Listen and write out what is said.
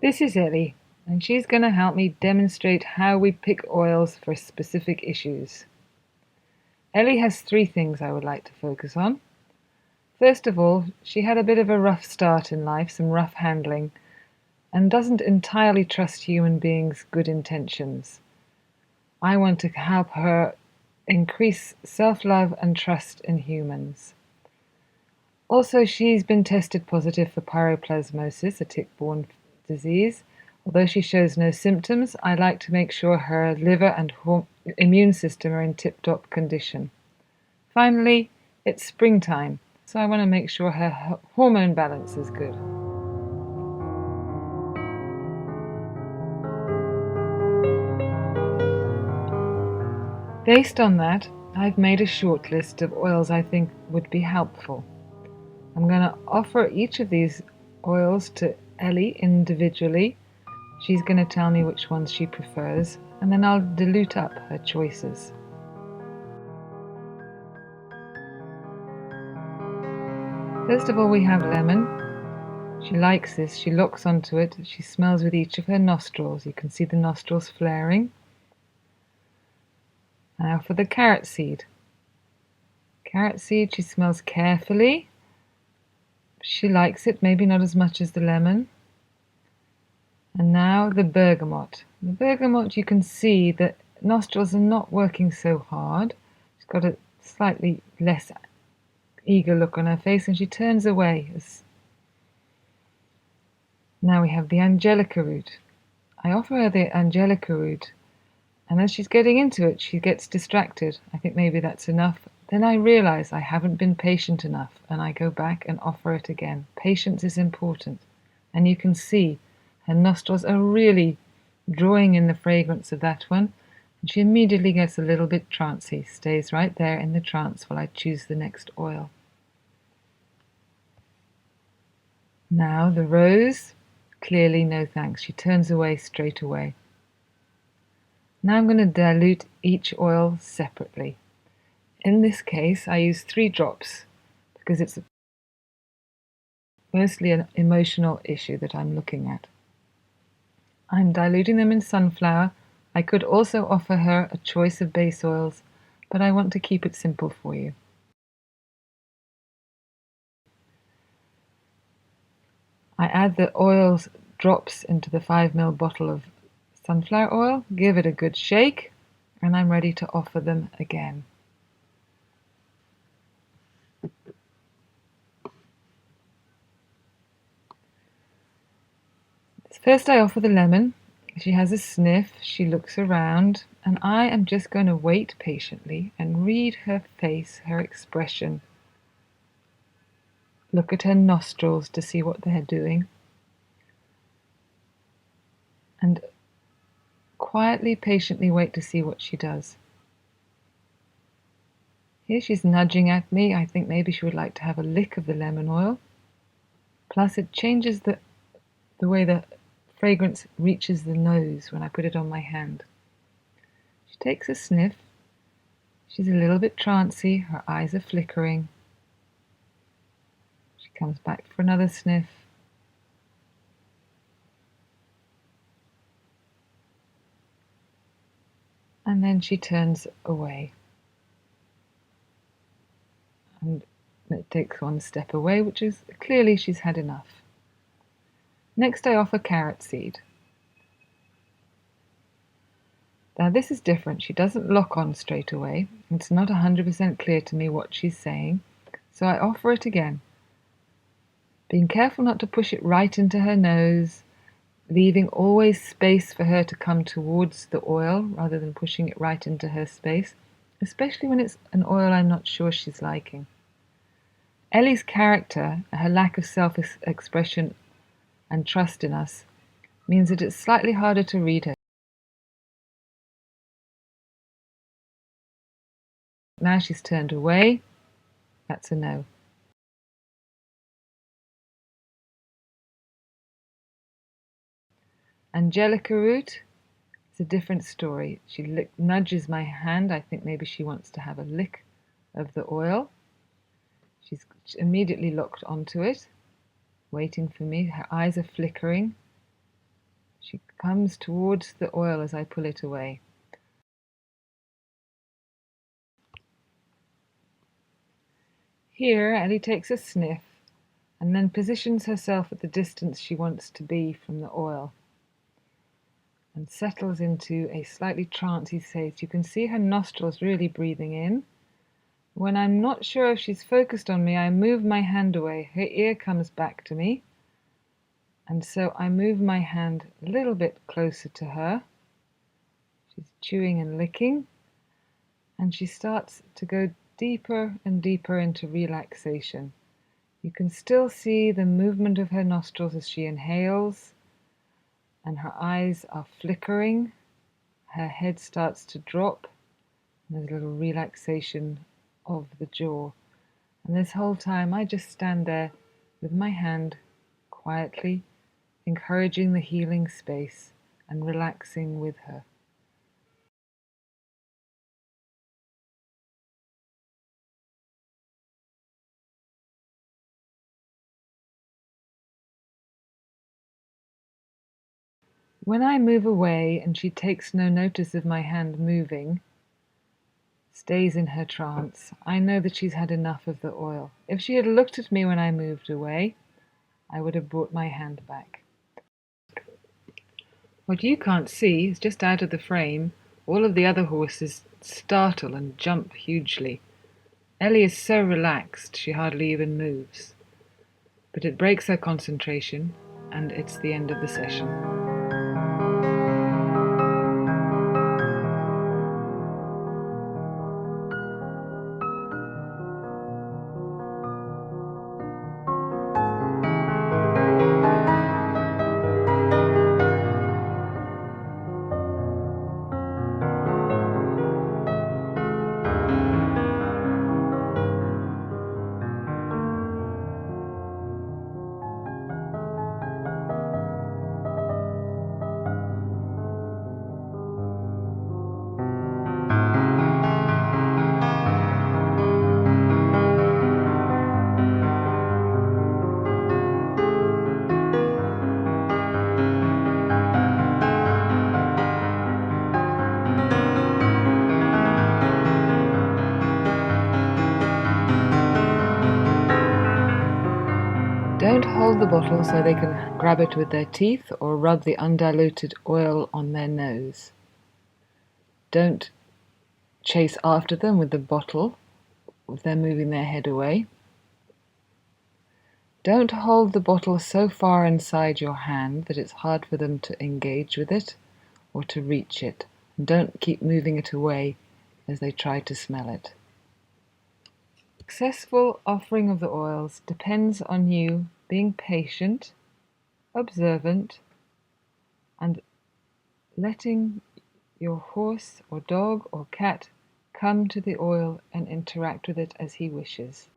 This is Ellie, and she's going to help me demonstrate how we pick oils for specific issues. Ellie has three things I would like to focus on. First of all, she had a bit of a rough start in life, some rough handling, and doesn't entirely trust human beings' good intentions. I want to help her increase self-love and trust in humans. Also, she's been tested positive for pyroplasmosis, a tick-borne disease. Although she shows no symptoms, I like to make sure her liver and immune system are in tip-top condition. Finally, it's springtime, so I want to make sure her hormone balance is good. Based on that, I've made a short list of oils I think would be helpful. I'm going to offer each of these oils to Ellie individually. She's going to tell me which ones she prefers, and then I'll dilute up her choices. First of all, we have lemon. She likes this, she locks onto it, she smells with each of her nostrils. You can see the nostrils flaring. Now for the carrot seed. Carrot seed, she smells carefully. She likes it, maybe not as much as the lemon. And now the bergamot. The bergamot, you can see that nostrils are not working so hard. She's got a slightly less eager look on her face, and she turns away. Now we have the angelica root. I offer her the angelica root, and as she's getting into it, she gets distracted. I think maybe that's enough. Then I realize I haven't been patient enough, and I go back and offer it again. Patience is important. And you can see her nostrils are really drawing in the fragrance of that one, and she immediately gets a little bit trancy, stays right there in the trance while I choose the next oil. Now the rose, clearly no thanks. She turns away straight away. Now I'm going to dilute each oil separately. In this case, I use 3 drops because it's mostly an emotional issue that I'm looking at. I'm diluting them in sunflower. I could also offer her a choice of base oils, but I want to keep it simple for you. I add the oils drops into the 5 ml bottle of sunflower oil, give it a good shake, and I'm ready to offer them again. First I offer the lemon. She has a sniff, she looks around, and I am just going to wait patiently and read her face, her expression. Look at her nostrils to see what they're doing. And quietly, patiently wait to see what she does. Here she's nudging at me. I think maybe she would like to have a lick of the lemon oil. Plus it changes the way the fragrance reaches the nose when I put it on my hand. She takes a sniff. She's a little bit trancy, her eyes are flickering. She comes back for another sniff. And then she turns away. And it takes one step away, which is clearly she's had enough. Next I offer carrot seed. Now this is different. She doesn't lock on straight away. It's not 100% clear to me what she's saying, so I offer it again, being careful not to push it right into her nose, leaving always space for her to come towards the oil rather than pushing it right into her space, especially when it's an oil I'm not sure she's liking. Ellie's character, her lack of self-expression and trust in us, means that it's slightly harder to read her. Now she's turned away. That's a no. Angelica root is a different story. She nudges my hand. I think maybe she wants to have a lick of the oil. She's immediately locked onto it, waiting for me. Her eyes are flickering. She comes towards the oil as I pull it away. Here, Ellie takes a sniff and then positions herself at the distance she wants to be from the oil and settles into a slightly trancy state. You can see her nostrils really breathing in. When I'm not sure if she's focused on me, I move my hand away. Her ear comes back to me, and so I move my hand a little bit closer to her. She's chewing and licking, and she starts to go deeper and deeper into relaxation. You can still see the movement of her nostrils as she inhales, and her eyes are flickering. Her head starts to drop, and there's a little relaxation of the jaw. And this whole time I just stand there with my hand quietly encouraging the healing space and relaxing with her. When I move away and she takes no notice of my hand moving, stays in her trance, I know that she's had enough of the oil. If she had looked at me when I moved away, I would have brought my hand back. What you can't see is just out of the frame, all of the other horses startle and jump hugely. Ellie is so relaxed she hardly even moves. But it breaks her concentration, and it's the end of the session. Don't hold the bottle so they can grab it with their teeth or rub the undiluted oil on their nose. Don't chase after them with the bottle if they're moving their head away. Don't hold the bottle so far inside your hand that it's hard for them to engage with it or to reach it. And don't keep moving it away as they try to smell it. Successful offering of the oils depends on you being patient, observant, and letting your horse or dog or cat come to the oil and interact with it as he wishes.